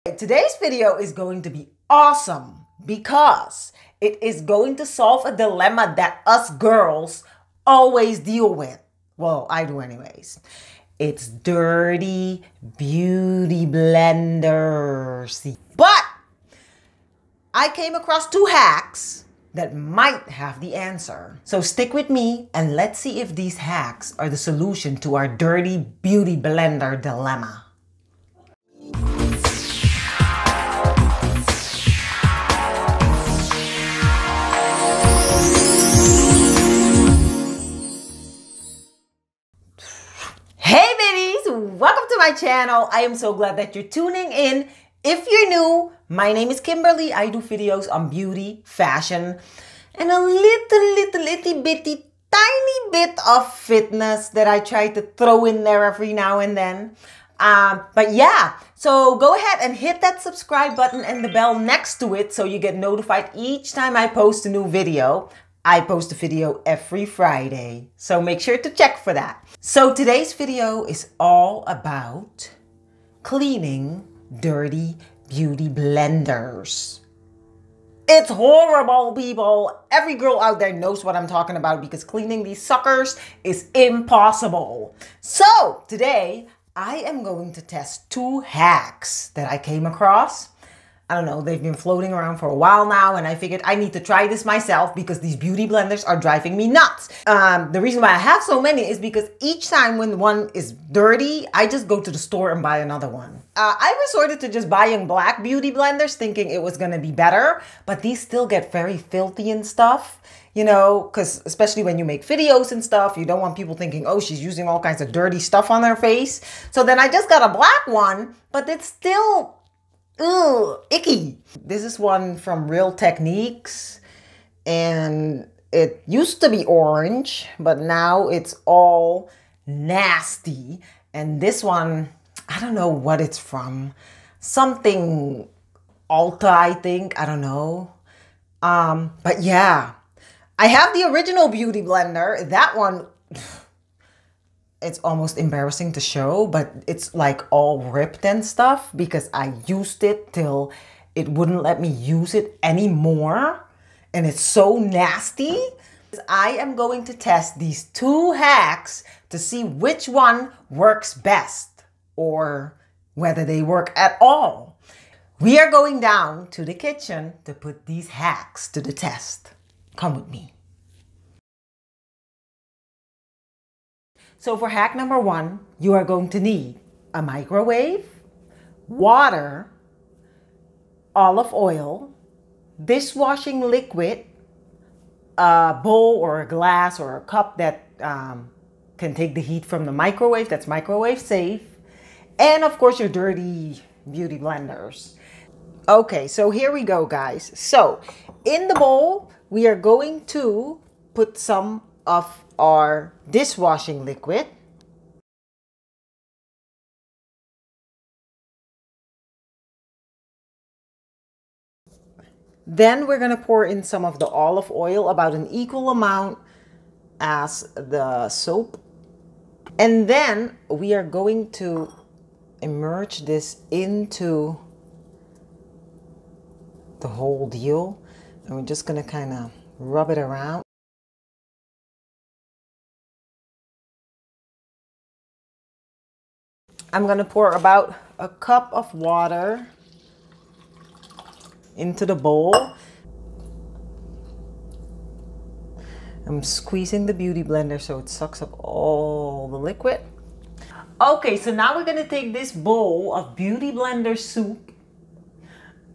Today's video is going to be awesome because it is going to solve a dilemma that us girls always deal with. Well, I do anyways. It's dirty beauty blenders. But I came across 2 hacks that might have the answer. So stick with me and let's see if these hacks are the solution to our dirty beauty blender dilemma. Hey biddies, welcome to my channel. I am so glad that you're tuning in. If you're new, my name is Kimberly. I do videos on beauty, fashion, and a little bitty tiny bit of fitness that I try to throw in there every now and then. But yeah, so go ahead and hit that subscribe button and the bell next to it so you get notified each time I post a new video. I post a video every Friday, so make sure to check for that. So today's video is all about cleaning dirty beauty blenders. It's horrible, people. Every girl out there knows what I'm talking about because cleaning these suckers is impossible. So today I am going to test 2 hacks that I came across. I don't know, they've been floating around for a while now and I figured I need to try this myself because these beauty blenders are driving me nuts. The reason why I have so many is because each time when one is dirty, I just go to the store and buy another one. I resorted to just buying black beauty blenders thinking it was gonna be better, but these still get very filthy and stuff. You know, because especially when you make videos and stuff, you don't want people thinking, oh, she's using all kinds of dirty stuff on her face. So then I just got a black one, but it's still icky. This is one from Real Techniques and it used to be orange, but now it's all nasty. And this one, I don't know what it's from. Something Ulta, I think. I don't know. But yeah, I have the original beauty blender. That one, it's almost embarrassing to show, but it's like all ripped and stuff because I used it till it wouldn't let me use it anymore. And it's so nasty. I am going to test these 2 hacks to see which one works best or whether they work at all. We are going down to the kitchen to put these hacks to the test. Come with me. So for hack number 1, you are going to need a microwave, water, olive oil, dishwashing liquid, a bowl or a glass or a cup that can take the heat from the microwave, that's microwave safe, and of course your dirty beauty blenders. Okay, so here we go, guys. So in the bowl, we are going to put some of our dishwashing liquid. Then we're going to pour in some of the olive oil, about an equal amount as the soap. And then we are going to immerse this into the whole deal. And we're just going to kind of rub it around. I'm going to pour about a cup of water into the bowl. I'm squeezing the beauty blender so it sucks up all the liquid. Okay, so now we're going to take this bowl of beauty blender soup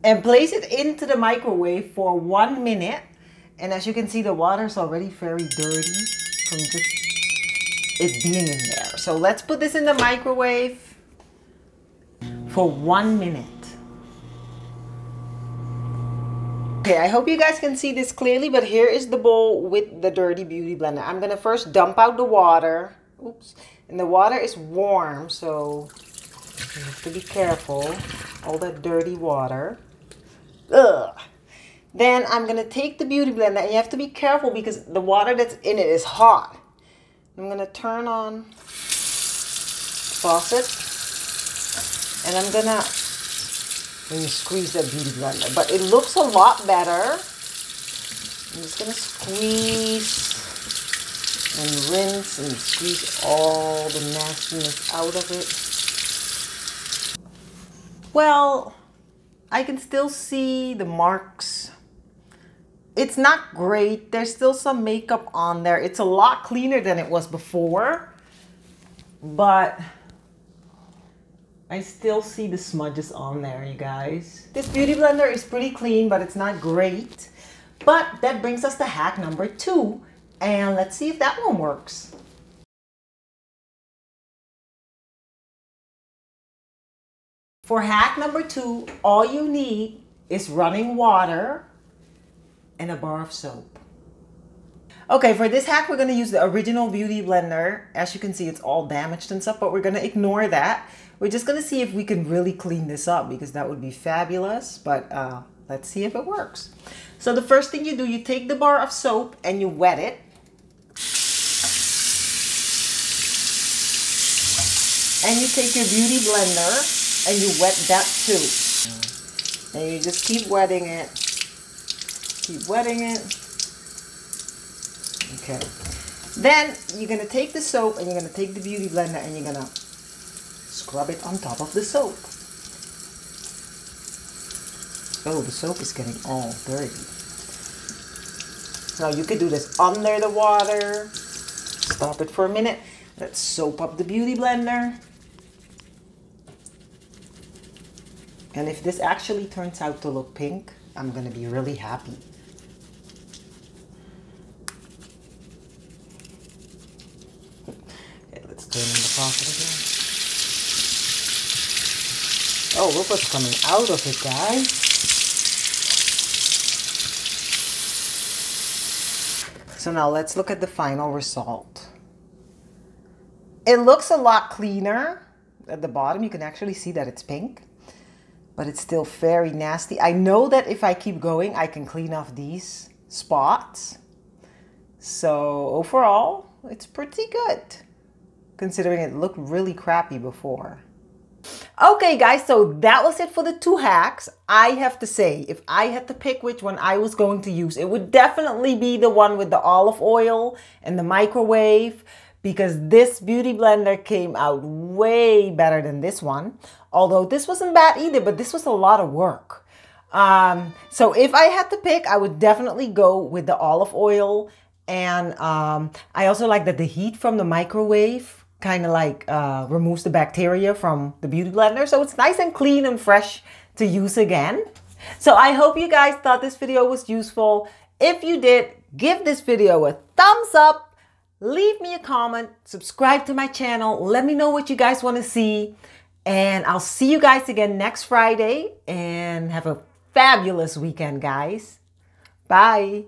and place it into the microwave for 1 minute. And as you can see, the water is already very dirty from just it being in there. So let's put this in the microwave for 1 minute. Okay, I hope you guys can see this clearly, but here is the bowl with the dirty beauty blender. I'm gonna first dump out the water. Oops. And the water is warm, so you have to be careful. All that dirty water. Ugh. Then I'm gonna take the beauty blender, and you have to be careful because the water that's in it is hot. I'm gonna turn on the faucet and I'm gonna when you squeeze that beauty blender. But it looks a lot better. I'm just gonna squeeze and rinse and squeeze all the nastiness out of it. Well, I can still see the marks. It's not great. There's still some makeup on there. It's a lot cleaner than it was before, but I still see the smudges on there, you guys. This beauty blender is pretty clean, but it's not great. But that brings us to hack number 2, and let's see if that one works. For hack number 2, all you need is running water and a bar of soap. Okay, for this hack, we're gonna use the original beauty blender. As you can see, it's all damaged and stuff, but we're gonna ignore that. We're just gonna see if we can really clean this up, because that would be fabulous, but let's see if it works. So the first thing you do, you take the bar of soap and you wet it. And you take your beauty blender and you wet that too. And you just keep wetting it. Keep wetting it. Okay. Then you're going to take the soap and you're going to take the beauty blender and you're going to scrub it on top of the soap. Oh, the soap is getting all dirty. Now you could do this under the water. Stop it for a minute. Let's soap up the beauty blender. And if this actually turns out to look pink, I'm going to be really happy. Okay, let's turn on the faucet again. Oh, look what's coming out of it, guys. So now let's look at the final result. It looks a lot cleaner. At the bottom, you can actually see that it's pink, but it's still very nasty. I know that if I keep going, I can clean off these spots. So overall, it's pretty good, considering it looked really crappy before. Okay guys, so that was it for the 2 hacks. I have to say, if I had to pick which one I was going to use, it would definitely be the one with the olive oil and the microwave, because this beauty blender came out way better than this one. Although this wasn't bad either, but this was a lot of work. So if I had to pick, I would definitely go with the olive oil. And I also like that the heat from the microwave kind of like removes the bacteria from the beauty blender. So it's nice and clean and fresh to use again. So I hope you guys thought this video was useful. If you did, give this video a thumbs up. Leave me a comment, subscribe to my channel, let me know what you guys want to see, and I'll see you guys again next Friday, and have a fabulous weekend, guys. Bye.